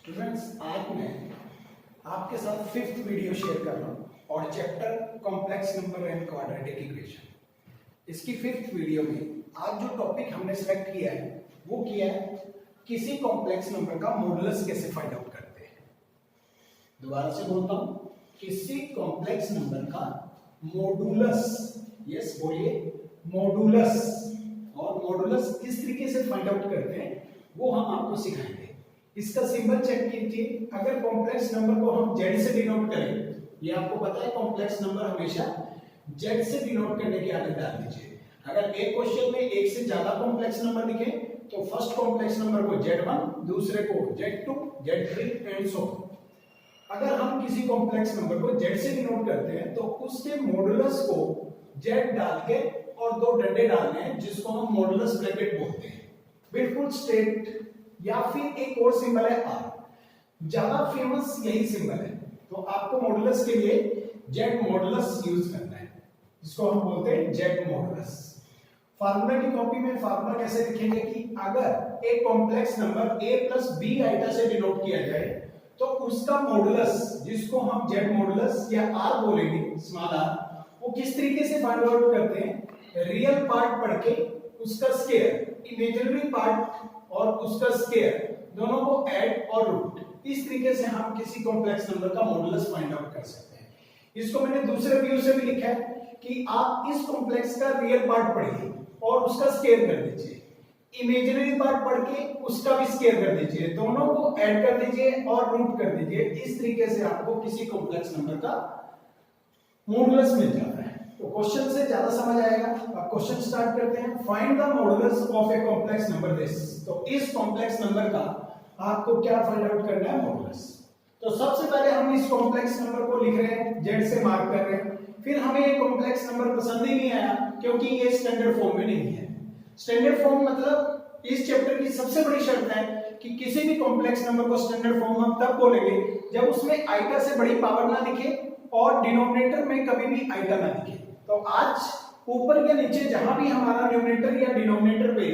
Students, आज मैं आपके साथ फिफ्थ वीडियो शेयर कर रहा हूँ और chapter complex number and quadratic equation. इसकी फिफ्थ वीडियो में आज जो टॉपिक हमने सेलेक्ट किया है वो किया है किसी कॉम्प्लेक्स नंबर का मॉडुलस कैसे फाइंड आउट करते हैं। दोबारा से बोलता हूँ, किसी कॉम्प्लेक्स नंबर का मॉडुलस, यस बोलिए मॉडुलस, और मॉडुलस किस तरीके से फाइंड आउट करते हैं वो हम आपको सिखाएंगे। इसका सिंबल चेक कीजिए। अगर कॉम्प्लेक्स नंबर को हम z से डिनोट करें, ये आपको पता है कॉम्प्लेक्स नंबर हमेशा z से डिनोट करने की आदत डाल दीजिए। अगर एक क्वेश्चन में एक से ज्यादा कॉम्प्लेक्स नंबर दिखे तो फर्स्ट कॉम्प्लेक्स नंबर को z1, दूसरे को z2, z3 एंड सो। अगर हम किसी कॉम्प्लेक्स नंबर को z से डिनोट करते हैं तो उसके मॉडुलस को z डाल के और दो डंडे डालने हैं जिसको हम मॉडुलस ब्रैकेट बोलते हैं, बिल्कुल स्ट्रेट। या फिर एक और सिंबल है r, ज्यादा फेमस यही सिंबल है। तो आपको मॉडुलस के लिए z मॉडुलस यूज करना है, जिसको हम बोलते हैं z मॉडुलस। फार्मूला की कॉपी में फार्मूला कैसे लिखेंगे कि अगर एक complex number a plus b iota से डिनोट किया जाए तो उसका मॉडुलस, जिसको हम z मॉडुलस या r बोलेंगे, स्मॉल r, वो किस तरीके से फाइंड आउट करते हैं? रियल पार्ट पढ़ के उसका स्क्वायर, इमेजिनरी पार्ट और उसका स्क्वायर दोनों को ऐड और रूट, इस तरीके से हम किसी कॉम्प्लेक्स नंबर का मॉडुलस फाइंड आउट कर सकते हैं। इसको मैंने दूसरे व्यू से भी लिखा है कि आप इस कॉम्प्लेक्स का रियल पार्ट पढ़िए और उसका स्क्वायर कर दीजिए, इमेजिनरी पार्ट पढ़ के उसका भी स्क्वायर कर दीजिए, दोनों को ऐड कर दीजिए और रूट कर दीजिए। इस तरीके से आपको किसी कॉम्प्लेक्स नंबर का मॉडुलस मिल जाता है। तो क्वेश्चन से ज्यादा समझ आएगा। अब क्वेश्चन स्टार्ट करते हैं। Find the modulus of a complex number this. तो इस कॉम्प्लेक्स नंबर का आपको क्या फाइंड आउट करना है? मॉडुलस। तो सबसे पहले हम इस कॉम्प्लेक्स नंबर को लिख रहे हैं, जेड से मार्क कर रहे हैं। फिर हमें ये कॉम्प्लेक्स नंबर पसंद ही नहीं आया क्योंकि ये स्टैंडर्ड फॉर्म में नहीं है। स्टैंडर्ड फॉर्म मतलब इस चैप्टर की सबसे बड़ी शर्त है कि किसी भी कॉम्प्लेक्स नंबर को स्टैंडर्ड फॉर्म हम तब बोलेंगे जब उसमें आइटा से बड़ी पावर ना दिखे और डिनोमिनेटर में कभी भी आइटा ना दिखे। तो आज ऊपर या नीचे जहां भी हमारा न्यूमरेटर या डिनोमिनेटर पे,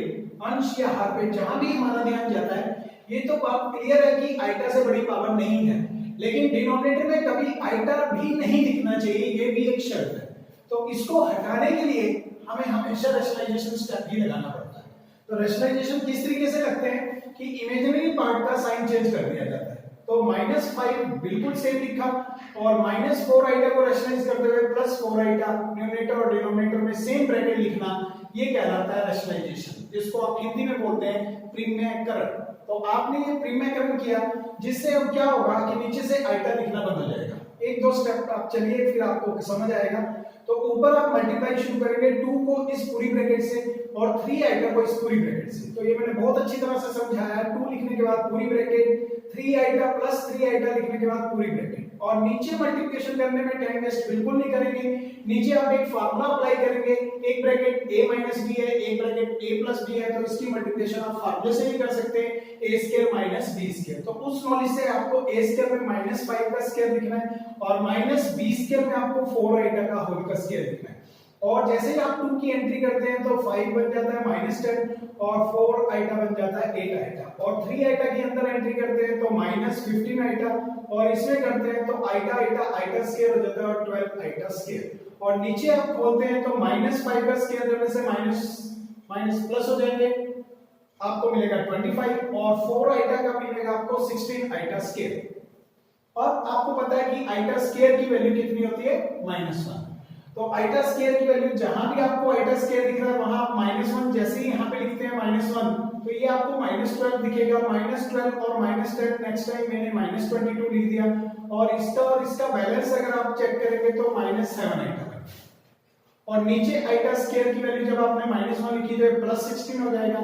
अंश या हर पे जहां भी हमारा ध्यान जाता है, ये तो बात क्लियर है कि आइटा से बड़ी पावर नहीं है, लेकिन डिनोमिनेटर में कभी आइटा भी नहीं दिखना चाहिए, ये भी एक शर्त है। तो इसको हटाने के लिए हमें हमेशा रैशनलाइजेशन स्टेप भी लगाना पड़ता है। तो रैशनलाइजेशन किस तरीके से लगते हैं कि इमेजिनरी पार्ट का साइन चेंज कर दिया जाता है। तो -5 बिल्कुल सेम लिखा और -4 आइटा को रैशनलाइज करते हुए +4 आइटा न्यूमरेटर और डिनोमिनेटर में सेम ब्रैकेट लिखना, ये कहलाता है रैशनलाइजेशन, जिसको आप हिंदी में बोलते हैं प्रीम्यकरण। तो आपने ये प्रीम्यकरण किया, जिससे अब क्या होगा कि नीचे से आइटा दिखना बंद हो जाएगा। एक दो स्टेप आप चलिए, फिर आपको समझ आएगा। तो ऊपर आप मल्टीप्लाई शुरू करेंगे 2 को इस पूरी ब्रैकेट से और 3 आइटा को इस पूरी ब्रैकेट से। तो ये मैंने बहुत अच्छी तरह से समझाया है। 2 लिखने के बाद पूरी ब्रैकेट, 3 आइटा प्लस 3 आइटा लिखने के बाद पूरी ब्रैकेट, और नीचे मल्टीप्लिकेशन करने में टाइम वेस्ट बिल्कुल नहीं करेंगे। नीचे आप एक फार्मूला अप्लाई करेंगे, एक ब्रैकेट a माइनस b है, एक ब्रैकेट a प्लस b है, तो इसकी मल्टीप्लिकेशन आप फार्मूले से भी कर सकते हैं, a square minus b square. तो उस नॉलेज से आपको a स्क्वायर में -5 का स्क्वायर लिखना है और माइनस b स्क्वायर में आपको 4 आइटा का होल का स्क्वायर लिखना है। और जैसे ही आप 2 की एंट्री करते हैं तो 5 बन जाता है -10 और 4 आइटा बन जाता है 8 आइटा, और 3 आइटा के अंदर एंट्री करते हैं तो -15 आइटा, और इसमें करते हैं तो आइटा आइटा आइटा स्क्वायर हो जाता है और 12 आइटा स्क्वायर। और नीचे आप खोलते हैं तो -5 का स्क्वायर करने से माइनस प्लस हो जाएंगे, आपको मिलेगा 25, और 4 आइटा का मिलेगा आपको 16 आइटा स्क्वायर। और आपको पता है कि आइटा स्क्वायर की वैल्यू कितनी होती है? -1। तो आइटा स्क्वायर की वैल्यू जहां भी आपको आइटा स्क्वायर दिख रहा है वहां आप -1 जैसे ही यहां पे लिखते हैं -1 तो ये आपको -12 दिखेगा। -12 और -10, नेक्स्ट टाइम मैंने -22 लिख दिया, और इसका बैलेंस अगर आप चेक करेंगे तो -7 आइटा बनेगा। और नीचे आइटा स्क्वायर की वैल्यू जब आपने -1 लिखी तो +16 हो जाएगा,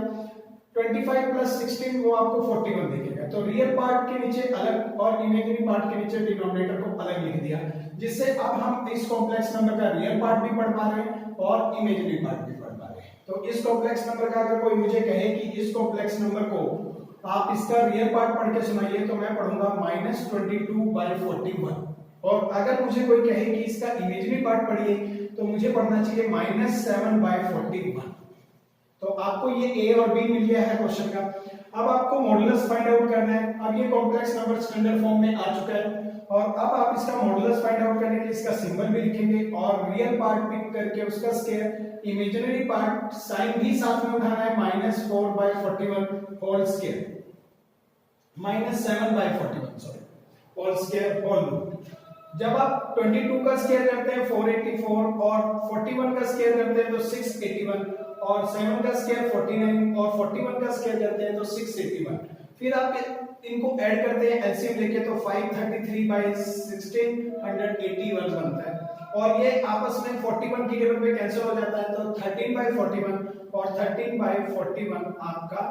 25 + 16 वो आपको 41 दिखेगा। तो रियल पार्ट के नीचे अलग और इमेजिनरी पार्ट के नीचे डिनोमिनेटर को अलग लिख दिया, जिससे अब हम इस कॉम्प्लेक्स नंबर का रियल पार्ट भी पढ़ पा रहे हैं और इमेजिनरी पार्ट भी पढ़ पा रहे हैं। तो इस कॉम्प्लेक्स नंबर का अगर कोई मुझे कहे कि इस कॉम्प्लेक्स नंबर को आप इसका रियल पार्ट पढ़ के सुनाइए तो मैं पढ़ूंगा -22/41। और अगर मुझे कोई कहे कि इसका इमेजिनरी पार्ट पढ़िए तो मुझे पढ़ना चाहिए -7/41। तो आपको ये a और b मिल गया है क्वेश्चन का। अब आपको मॉडुलस फाइंड आउट करना है। अब अब ये कॉम्प्लेक्स नंबर स्टैंडर्ड फॉर्म में आ चुका है और अब आप इसका मॉडुलस फाइंड आउट करने के लिए इसका सिंबल भी लिखेंगे और रियल पार्ट पिक करके उसका स्क्वायर, इमेजिनरी पार्ट साइन भी साथ में उठाना है -4/41 whole square, -7/41 sorry whole square whole root. जब आप 22 का स्क्वायर करते हैं 484 और 41 का स्क्वायर करते हैं तो 681 और 7 का स्क्वायर 49 और 41 का स्क्वायर करते हैं तो 681। फिर आप इनको ऐड करते हैं एलसीएम लेके तो 533/1681 बनता है और ये आपस में 41 की जगह पे कैंसिल हो जाता है तो 13/41 और 13/41 आपका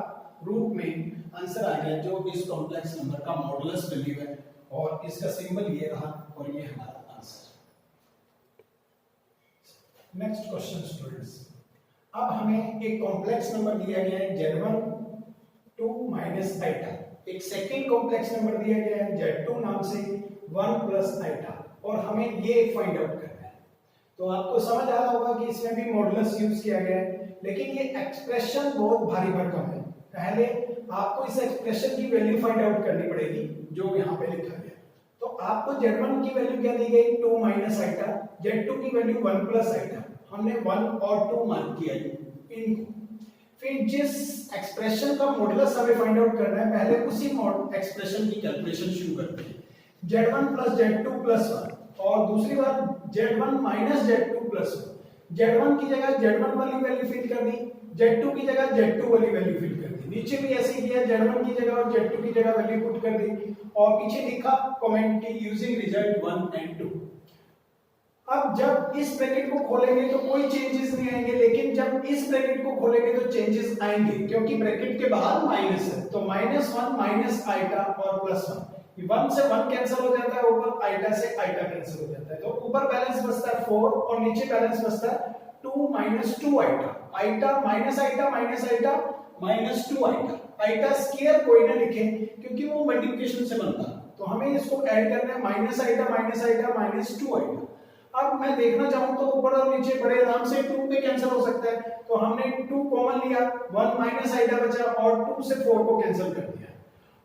रूट में आंसर आ गया जो इस कॉम्प्लेक्स नंबर का मॉडुलस वैल्यू है और इसका सिंबल ये रहा और ये हमारा आंसर। नेक्स्ट क्वेश्चन स्टूडेंट्स, अब हमें एक कॉम्प्लेक्स नंबर दिया गया है Z1 2 माइनस आइटा, एक सेकंड कॉम्प्लेक्स नंबर दिया गया है Z2 नाम से 1 प्लस आइटा और हमें ये फाइंड आउट करना है। तो आपको समझ आ रहा होगा कि इसमें भी मॉडुलस यूज किया गया है, लेकिन ये एक्सप्रेशन बहुत भारी भरकम है। पहले आपको इस एक्सप्रेशन की वैल्यू फाइंड आउट करनी पड़ेगी जो यहाँ पे लिखा गया। तो आपको Z1 की वैल्यू क्या दी गई 2 माइनस आइटा, Z2 की वैल्यू 1 प्लस आइटा, हमने 1 और 2 मार्क किया इनको। फिर जिस एक्सप्रेशन का मॉडुलस हमें फाइंड आउट करना है पहले उसी एक्सप्रेशन की कैलकुलेशन शुरू करते हैं। Z1 प्लस Z2 प्लस 1 और दूसरी बात Z1 minus Z2 plus 1। Z1 की जगह Z1 वाली वैल्यू फिल कर दी, Z2 की जगह Z2 वाली वैल्यू फिल कर दी, नीचे भी ऐसे ही किया Z1 की जगह और Z2 की जगह वैल्यू पुट कर दी और पीछे लिखा कमेंट की यूजिंग रिजल्ट 1 एंड 2। अब जब इस ब्रैकेट को खोलेंगे तो कोई चेंजेस नहीं आएंगे, लेकिन जब इस ब्रैकेट को खोलेंगे तो चेंजेस आएंगे क्योंकि ब्रैकेट के बाहर माइनस है। तो -1 माइनस आइटा और +1, 1 से 1 कैंसिल हो जाता है, ऊपर आइटा से आइटा कैंसिल हो जाता है, तो ऊपर बैलेंस बचता है 4 और नीचे बैलेंस बचता है 2 - 2 iota, iota minus iota minus iota -2 iota. Iota square कोई ना लिखे क्योंकि वो मल्टीप्लिकेशन से बनता है, तो हमें इसको ऐड करना है -आइटा -2 आइटा। अब मैं देखना चाहूं तो ऊपर और नीचे बड़े आराम से 2 पे कैंसिल हो सकता है, तो हमने 2 कॉमन लिया, 1 माइनस आइटा बचा और 2 से 4 को कैंसिल कर दिया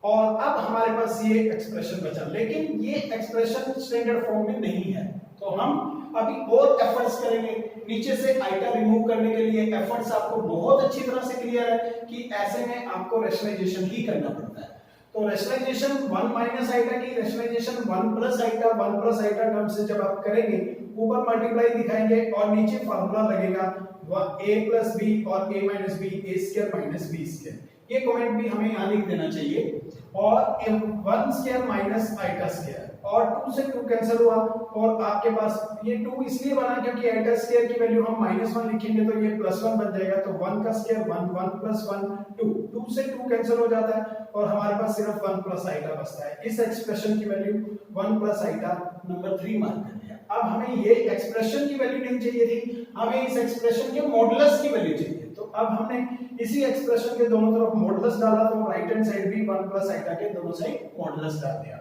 और अब हमारे पास ये एक्सप्रेशन बचा। लेकिन ये एक्सप्रेशन स्टैंडर्ड फॉर्म में नहीं है, तो हम अभी और एफर्ट्स करेंगे नीचे से आइटा रिमूव करने के लिए। एफर्ट्स आपको बहुत अच्छी तरह से क्लियर है कि ऐसे में आपको रैशनलाइजेशन ही करना पड़ता है। तो रैशनलाइजेशन 1 माइनस आइटा की रैशनलाइजेशन 1 प्लस आइटा टर्म से जब आप करेंगे ऊपर मल्टीप्लाई दिखाएंगे और नीचे फार्मूला लगेगा a प्लस b और a minus b a square minus b square. ये कमेंट भी हमें यहाँ लिख देना चाहिए और 1 स्क्वायर माइनस आइटा स्क्वायर और 2 से 2 कैंसिल हुआ और आपके पास ये 2 इसलिए बना क्योंकि आइटा स्क्वायर की वैल्यू हम -1 लिखेंगे तो ये +1 बन जाएगा, तो 1 का स्क्वायर 1 1 + 1 2, 2 से 2 कैंसिल हो जाता है और हमारे पास सिर्फ 1 प्लस आइटा बचता है। इस एक्सप्रेशन की value 1 plus iota number 3 mark कर दिया। अब हमें ये एक्सप्रेशन की वैल्यू नहीं चाहिए थी, हमें इस एक्सप्रेशन के मॉडुलस की वैल्यू चाहिए, तो अब हमने इसी एक्सप्रेशन के दोनों तरफ मॉडुलस डाला, तो राइट हैंड साइड भी 1 प्लस आइटा के दोनों साइड मॉडुलस डाल दिया।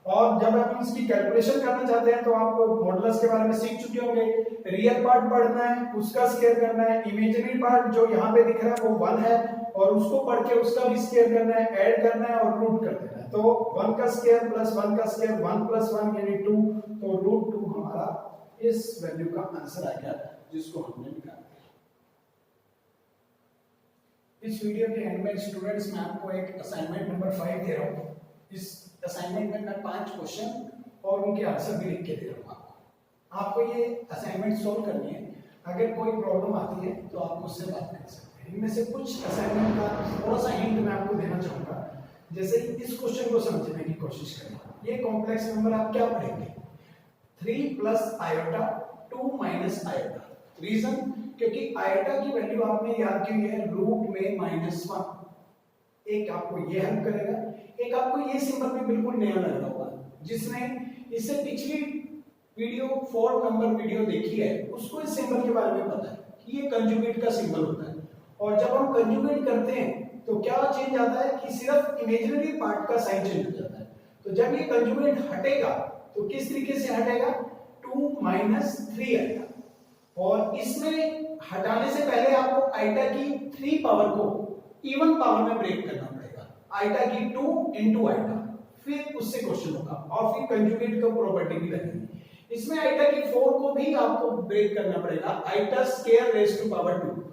और जब आप इसकी कैलकुलेशन करना चाहते हैं तो आप मॉडुलस के बारे में सीख चुके होंगे। रियल पार्ट पढ़ना है, उसका स्क्वायर करना है, इमेजिनरी पार्ट जो यहाँ पे दिख रहा है वो 1 है और उसको पढ़ के उसका भी स्क्वायर करना है, ऐड करना है और रूट कर देना है। तो 1 का स्क्वायर प्लस 1 का स्क्वायर 1 + 1 यानी 2, तो √2 हमारा इस वैल्यू का आंसर आ गया जिसको हमने निकाला। इस वीडियो के एंड में स्टूडेंट्स मैं आपको एक असाइनमेंट नंबर 5 दे रहा हूँ। इस असाइनमेंट में मैं 5 क्वेश्चन और उनके आंसर भी लिख के दे रहा हूँ आपको ये असाइनमेंट सोल्व करनी है। अगर कोई प्रॉब्लम आती है तो आप मुझसे बात कर सकते हैं। इनमें से कुछ असाइनमेंट का थोड़ा सा हिंट मैं आपको देना चाहूंगा। जैसे इस क्वेश्चन को समझने की कोशिश करें। ये कॉम्प्लेक्स नंबर आप क्या पढ़ेंगे 3 + आयोटा 2 - आयोटा। रीजन क्योंकि आयोटा की वैल्यू आपने याद की है रूट में -1। एक आपको ये हेल्प करेगा, एक आपको ये सिंबल भी बिल्कुल नया लग रहा होगा। जिसने इससे पिछली वीडियो 4 नंबर वीडियो देखी है उसको इस सिंबल के बारे में पता है कि ये कंजुगेट का सिंबल होता है और जब हम कंजुगेट करते हैं तो क्या चेंज आता है कि सिर्फ इमेजिनरी पार्ट का साइन चेंज हो जाता है। तो जब ये कंजुगेट हटेगा तो किस तरीके से हटेगा 2 - 3 आएगा और इसमें हटाने से पहले आपको आइटा की 3 पावर को इवन पावर में ब्रेक करना पड़ेगा। आइटा की 2 into आइटा, फिर उससे क्वेश्चन होगा और फिर कंजुगेट का प्रॉपर्टी भी लगेगी। इसमें आइटा की 4 को भी आपको ब्रेक करना पड़ेगा, iota square raise to power 2।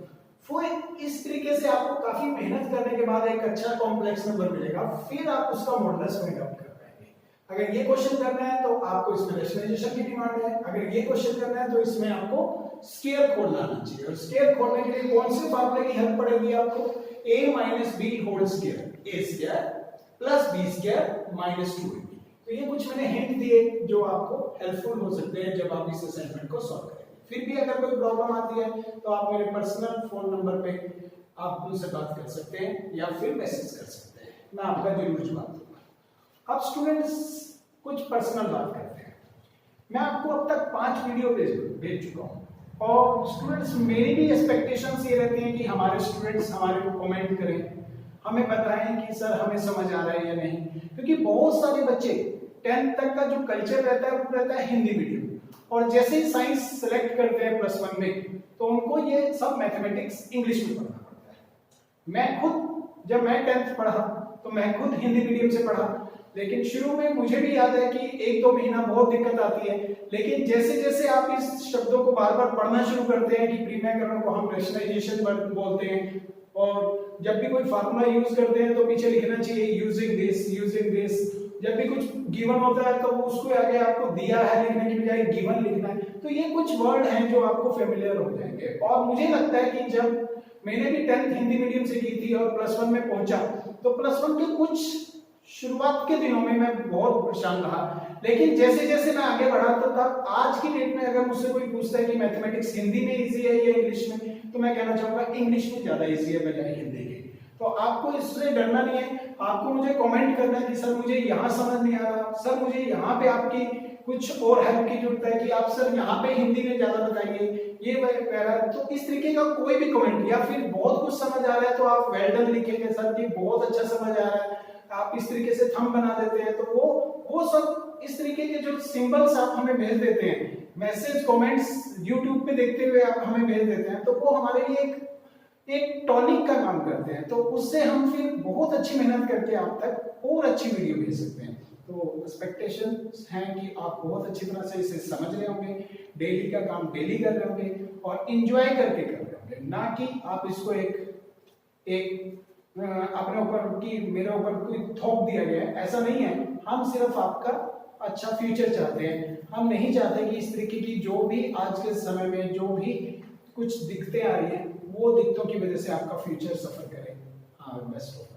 फिर इस तरीके से आपको काफी मेहनत करने के बाद एक अच्छा कॉम्प्लेक्स नंबर मिलेगा, फिर आप उसका मॉडुलस फाइंड आउट कर पाएंगे। अगर ये क्वेश्चन करना है तो आपको इसमें रैशनलाइजेशन की डिमांड है, अगर ये क्वेश्चन करना है तो इसमें आपको स्क्वायर खोलना आना चाहिए। और स्क्वायर खोलने के लिए कौन से फार्मूले की हेल्प पड़ेगी आपको? a - b whole square, a square plus b square minus 2ab। तो ये कुछ मैंने हिंट दिए जो आपको हेल्पफुल हो सकते हैं जब आप इस असाइनमेंट को सॉल्व करेंगे। फिर भी अगर कोई प्रॉब्लम आती है तो आप मेरे पर्सनल फोन नंबर पे आप मुझसे बात कर सकते हैं या फिर मैसेज कर सकते हैं, मैं आपका जरूर जवाब दूंगा। अब स्टूडेंट्स कुछ पर्सनल बात करते हैं। मैं आपको अब तक 5 वीडियो भेज चुका हूँ और स्टूडेंट्स मेरी भी एक्सपेक्टेशंस ये रहती हैं कि हमारे स्टूडेंट्स हमारे को कमेंट करें, हमें बताएं कि सर हमें समझ आ रहा है या नहीं, क्योंकि बहुत सारे बच्चे 10th तक का जो कल्चर रहता है वो रहता है हिंदी मीडियम, और जैसे ही साइंस सेलेक्ट करते हैं +1 में तो उनको ये सब मैथमेटिक्स इंग्लिश में पढ़ना पड़ता है। मैं खुद जब मैं 10th पढ़ा तो मैं खुद हिंदी मीडियम से पढ़ा, लेकिन शुरू में मुझे भी याद है कि 1-2 महीना बहुत दिक्कत आती है, लेकिन जैसे जैसे आप इस शब्दों को बार बार पढ़ना शुरू करते हैं कि प्रीमैकरण को हम रैशनलाइजेशन बोलते हैं, और जब भी कोई फार्मूला यूज करते हैं तो पीछे लिखना चाहिए यूजिंग दिस। जब भी कुछ गिवन होता है तो उसको आगे आपको दिया है लिखने की बजाय गिवन लिखना है। तो ये कुछ वर्ड हैं जो आपको फेमिलियर हो जाएंगे, और मुझे लगता है कि जब मैंने भी 10th हिंदी मीडियम से की थी और +1 में पहुंचा तो +1 के कुछ शुरुआत के दिनों में मैं बहुत परेशान रहा, लेकिन जैसे जैसे मैं आगे बढ़ा तो तब आज की डेट में अगर मुझसे कोई पूछता है कि मैथमेटिक्स हिंदी में इजी है या इंग्लिश में, तो मैं कहना चाहूंगा इंग्लिश में ज्यादा इजी है बजाय हिंदी के। तो आपको इससे डरना नहीं है, आपको मुझे कमेंट करना है कि सर मुझे यहाँ समझ नहीं आ रहा, सर मुझे यहाँ पे आपकी कुछ और हेल्प की जरूरत है कि आप सर यहाँ पे हिंदी में ज्यादा बताइए, ये पैरा। तो इस तरीके का कोई भी कमेंट, या फिर बहुत कुछ समझ आ रहा है तो आप वेल डन लिखेंगे सर कि बहुत अच्छा समझ आ रहा है, आप इस तरीके से थंब बना देते हैं, तो वो सब इस तरीके के जो सिंबल्स आप हमें भेज देते हैं, मैसेज कमेंट्स यूट्यूब पे देखते हुए आप हमें भेज देते हैं, तो वो हमारे लिए एक टॉनिक का काम करते हैं। तो उससे हम फिर बहुत अच्छी मेहनत करके आप तक और अच्छी वीडियो भेज सकते हैं। तो एक्सपेक्टेशंस हैं कि आप बहुत अच्छी तरह से इसे समझ रहे होंगे, डेली का काम डेली कर रहे होंगे और इंजॉय करके कर रहे होंगे, ना कि आप इसको एक अपने ऊपर कि मेरे ऊपर कोई थोप दिया गया है, ऐसा नहीं है। हम सिर्फ आपका अच्छा फ्यूचर चाहते हैं, हम नहीं चाहते कि इस तरीके की जो भी आज के समय में जो भी कुछ दिक्कतें आ रही हैं वो दिक्कतों की वजह से आपका फ्यूचर सफर करे। हाँ, बेस्ट ऑफ